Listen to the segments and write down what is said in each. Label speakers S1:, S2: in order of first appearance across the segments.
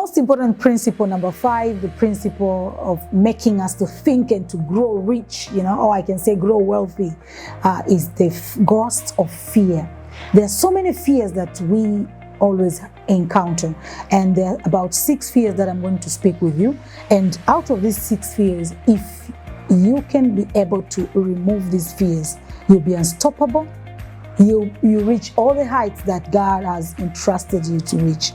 S1: most important principle, number 5, the principle of making us to think and to grow rich, or I can say grow wealthy, is the ghost of fear. There are so many fears that we always encounter, and there are about 6 fears that I'm going to speak with you. And out of these 6 fears, if you can be able to remove these fears, you'll be unstoppable. You reach all the heights that God has entrusted you to reach.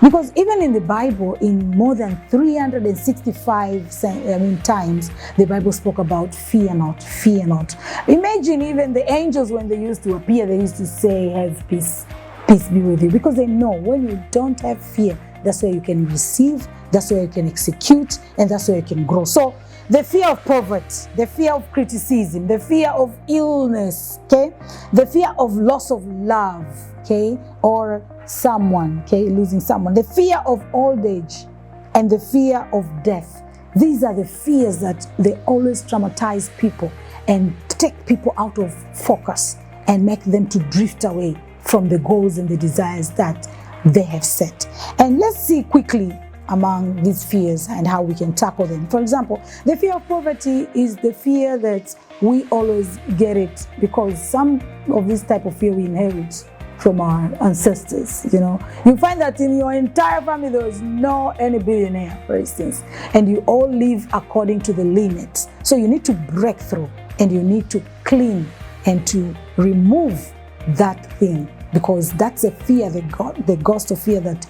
S1: Because even in the Bible, in more than 365 times, the Bible spoke about fear not, fear not. Imagine even the angels, when they used to appear, they used to say, have peace, peace be with you. Because they know when you don't have fear, that's where you can receive, that's where you can execute, and that's where you can grow. So the fear of poverty, the fear of criticism, the fear of illness, okay? The fear of loss of love, okay? Or someone, okay? Losing someone. The fear of old age and the fear of death. These are the fears that they always traumatize people and take people out of focus and make them to drift away from the goals and the desires that they have set. And let's see quickly among these fears and how we can tackle them. For example, the fear of poverty is the fear that we always get it because some of this type of fear we inherit from our ancestors. You find that in your entire family there is no any billionaire, for instance, and you all live according to the limits. So you need to break through and you need to clean and to remove that thing, because that's a fear, the ghost of fear that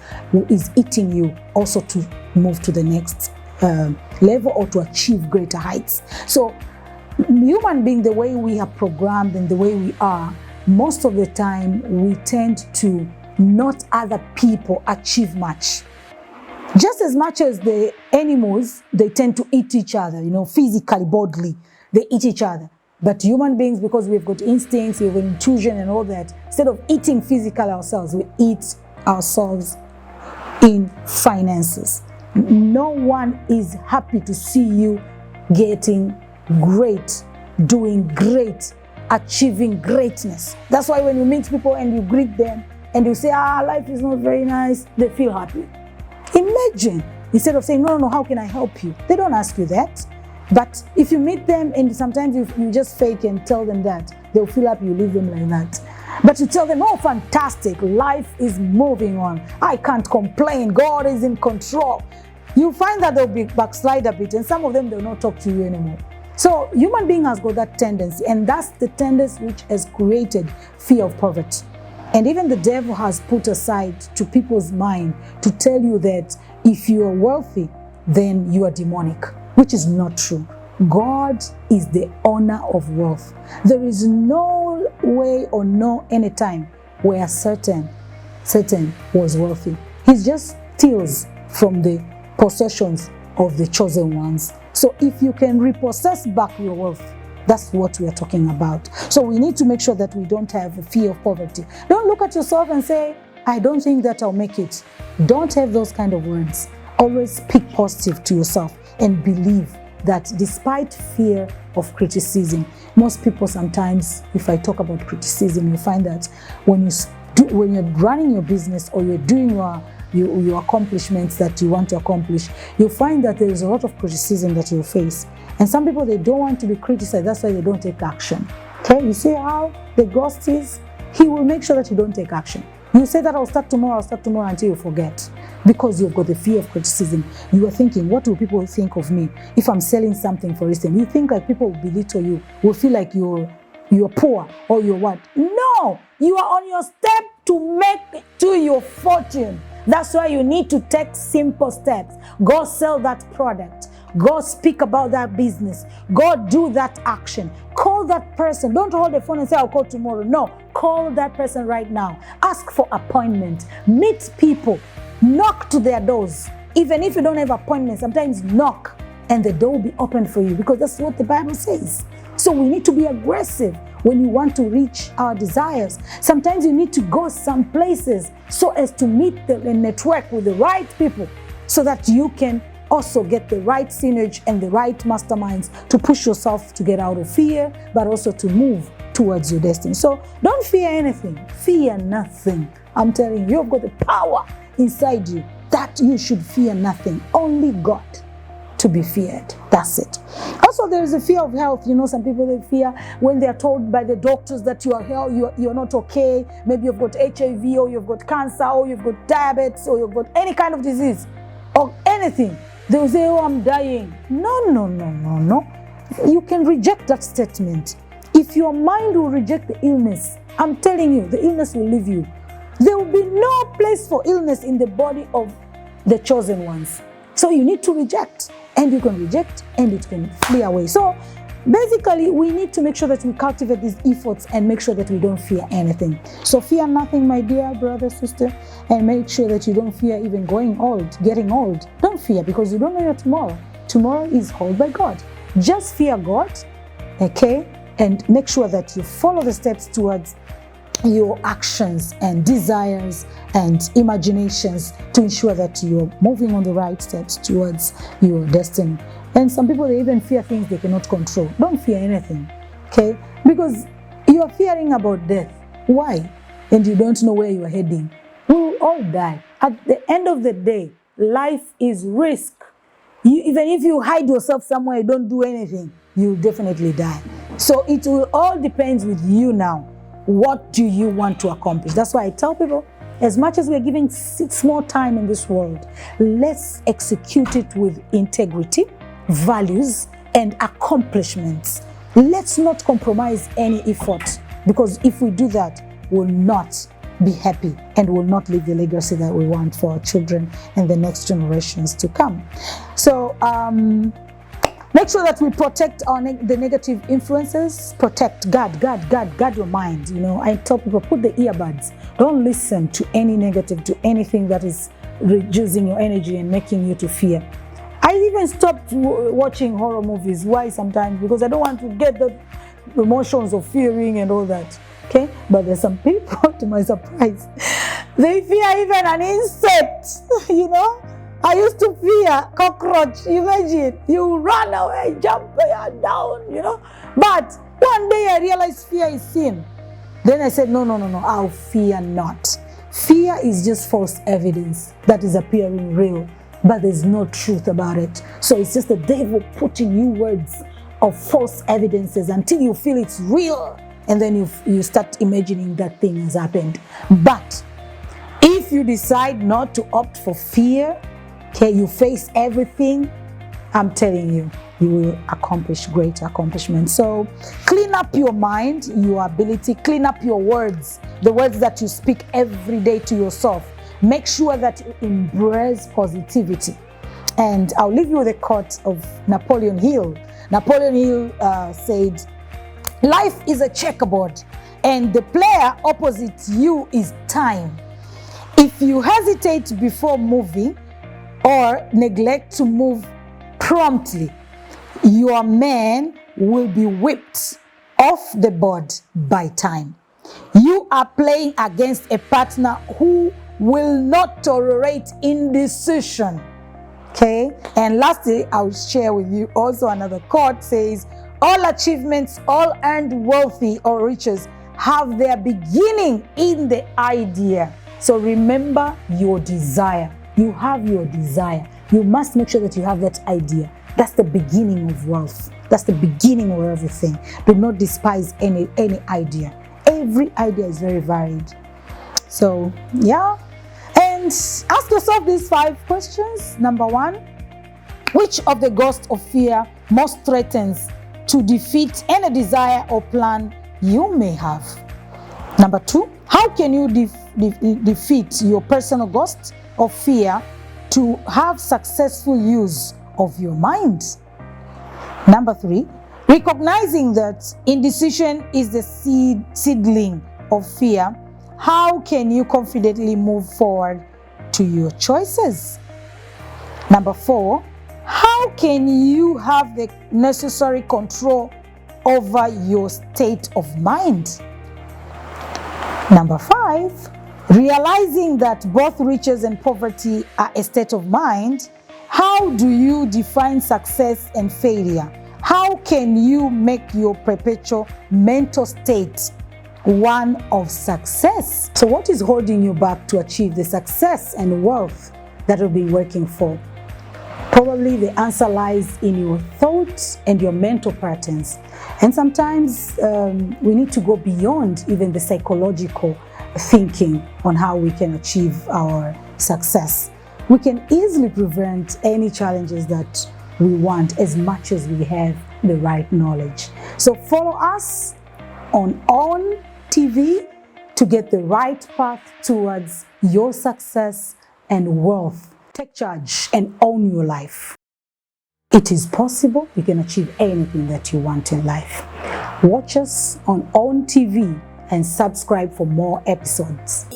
S1: is eating you, also to move to the next level or to achieve greater heights. So human being, the way we are programmed and the way we are, most of the time we tend to not other people achieve much. Just as much as the animals, they tend to eat each other, physically, bodily, they eat each other. But human beings, because we've got instincts, we've got intuition and all that, instead of eating physical ourselves, we eat ourselves in finances. No one is happy to see you getting great, doing great, achieving greatness. That's why when you meet people and you greet them and you say, life is not very nice, they feel happy. Imagine, instead of saying, no, how can I help you? They don't ask you that. But if you meet them and sometimes you just fake and tell them that, they'll feel happy, you leave them like that. But you tell them, fantastic, life is moving on. I can't complain, God is in control. You find that they'll be backslide a bit, and some of them, they'll not talk to you anymore. So human being has got that tendency, and that's the tendency which has created fear of poverty. And even the devil has put aside to people's mind to tell you that if you are wealthy, then you are demonic, which is not true. God is the owner of wealth. There is no way or no any time where Satan was wealthy. He just steals from the possessions of the chosen ones. So if you can repossess back your wealth, that's what we are talking about. So we need to make sure that we don't have a fear of poverty. Don't look at yourself and say, I don't think that I'll make it. Don't have those kind of words. Always speak positive to yourself and believe that despite fear of criticism, most people sometimes, if I talk about criticism, you find that when you're running your business or you're doing your accomplishments that you want to accomplish, you'll find that there is a lot of criticism that you'll face. And some people, they don't want to be criticized. That's why they don't take action. Okay, you see how the ghost is? He will make sure that you don't take action. You say that I'll start tomorrow until you forget. Because you've got the fear of criticism. You are thinking, what will people think of me? If I'm selling something, for instance, you think like people will belittle you, will feel like you're poor or you're what? No! You are on your step to make to your fortune. That's why you need to take simple steps. Go sell that product. Go speak about that business. Go do that action. Call that person. Don't hold the phone and say, I'll call tomorrow. No, call that person right now. Ask for appointment. Meet people. Knock to their doors. Even if you don't have appointments, sometimes knock and the door will be opened for you, because that's what the Bible says. So we need to be aggressive when you want to reach our desires. Sometimes you need to go some places so as to meet and network with the right people so that you can also get the right synergy and the right masterminds to push yourself to get out of fear, but also to move towards your destiny. So don't fear anything. Fear nothing. I'm telling you, you've got the power inside you that you should fear nothing, only God to be feared. That's it. Also, there is a fear of health. You know, some people, they fear when they are told by the doctors that you're not okay. Maybe you've got HIV, or you've got cancer, or you've got diabetes, or you've got any kind of disease or anything. They will say, oh, I'm dying. No. You can reject that statement. If your mind will reject the illness, I'm telling you, the illness will leave you. There will be no place for illness in the body of the chosen ones. So you need to reject, and you can reject, and it can flee away. So basically, we need to make sure that we cultivate these efforts and make sure that we don't fear anything. So fear nothing, my dear brother, sister, and make sure that you don't fear even getting old. Don't fear, because you don't know your tomorrow. Tomorrow is held by God. Just fear God, okay? And make sure that you follow the steps towards your actions and desires and imaginations to ensure that you're moving on the right steps towards your destiny. And some people, they even fear things they cannot control. Don't fear anything, okay? Because you are fearing about death. Why? And you don't know where you are heading. We will all die. At the end of the day, life is risk. Even if you hide yourself somewhere, you don't do anything, you'll definitely die. So it will all depend with you now. What do you want to accomplish? That's why I tell people, as much as we're giving small time in this world, let's execute it with integrity, values, and accomplishments. Let's not compromise any effort, because if we do that, we'll not be happy and will not leave the legacy that we want for our children and the next generations to come. So make sure that we protect the negative influences. Protect, guard your mind. You know, I tell people, put the earbuds. Don't listen to any negative, to anything that is reducing your energy and making you to fear. I even stopped watching horror movies. Why? Sometimes because I don't want to get the emotions of fearing and all that. Okay, but there's some people, to my surprise, they fear even an insect. You know, I used to fear cockroach. Imagine, you run away, jump down, you know. But one day I realized fear is sin. Then I said, no, I'll fear not. Fear is just false evidence that is appearing real, but there's no truth about it. So it's just the devil putting you words of false evidences until you feel it's real. And then you start imagining that thing has happened. But if you decide not to opt for fear, okay, you face everything, I'm telling you, you will accomplish great accomplishments. So clean up your mind, your ability, clean up your words, the words that you speak every day to yourself. Make sure that you embrace positivity. And I'll leave you with a quote of Napoleon Hill. Napoleon Hill said, life is a checkerboard, and the player opposite you is time. If you hesitate before moving or neglect to move promptly, your man will be whipped off the board by time. You are playing against a partner who will not tolerate indecision. Okay? And lastly, I'll share with you also another quote says, all achievements, all earned wealthy or riches have their beginning in the idea. So remember your desire. You have your desire. You must make sure that you have that idea. That's the beginning of wealth. That's the beginning of everything. Do not despise any idea. Every idea is very varied. So, yeah. And ask yourself these 5 questions. Number 1, which of the ghosts of fear most threatens to defeat any desire or plan you may have? Number 2, how can you defeat your personal ghost of fear to have successful use of your mind? Number 3, recognizing that indecision is the seedling of fear, how can you confidently move forward to your choices? Number 4, how can you have the necessary control over your state of mind? Number 5, realizing that both riches and poverty are a state of mind, how do you define success and failure? How can you make your perpetual mental state one of success? So what is holding you back to achieve the success and wealth that you've been working for? Probably the answer lies in your thoughts and your mental patterns. And sometimes we need to go beyond even the psychological thinking on how we can achieve our success. We can easily prevent any challenges that we want as much as we have the right knowledge. So follow us on OWN TV to get the right path towards your success and wealth. Take charge and own your life. It is possible. You can achieve anything that you want in life. Watch us on OWN TV and subscribe for more episodes.